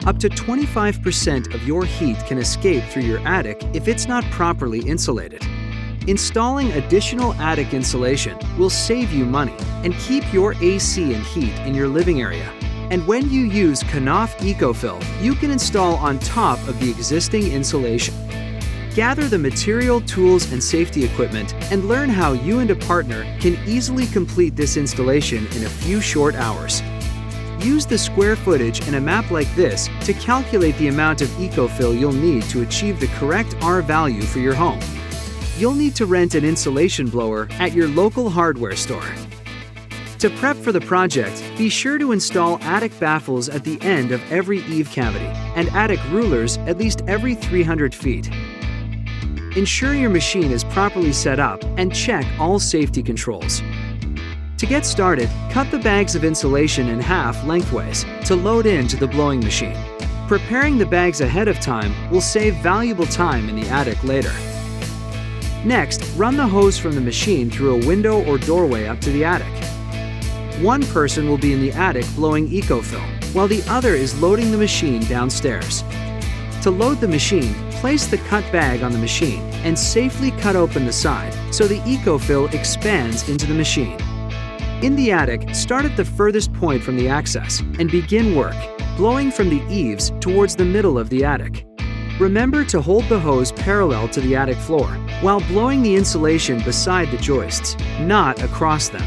Up to 25% of your heat can escape through your attic if it's not properly insulated. Installing additional attic insulation will save you money and keep your AC and heat in your living area. And when you use Knauf EcoFill, you can install on top of the existing insulation. Gather the material, tools, and safety equipment and learn how you and a partner can easily complete this installation in a few short hours. Use the square footage in a map like this to calculate the amount of EcoFill you'll need to achieve the correct R value for your home. You'll need to rent an insulation blower at your local hardware store. To prep for the project, be sure to install attic baffles at the end of every eave cavity and attic rulers at least every 300 feet. Ensure your machine is properly set up and check all safety controls. To get started, cut the bags of insulation in half lengthways to load into the blowing machine. Preparing the bags ahead of time will save valuable time in the attic later. Next, run the hose from the machine through a window or doorway up to the attic. One person will be in the attic blowing EcoFill, while the other is loading the machine downstairs. To load the machine, place the cut bag on the machine and safely cut open the side so the EcoFill expands into the machine. In the attic, start at the furthest point from the access and begin work, blowing from the eaves towards the middle of the attic. Remember to hold the hose parallel to the attic floor while blowing the insulation beside the joists, not across them.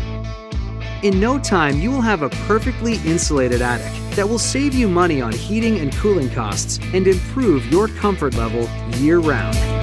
In no time, you will have a perfectly insulated attic that will save you money on heating and cooling costs and improve your comfort level year-round.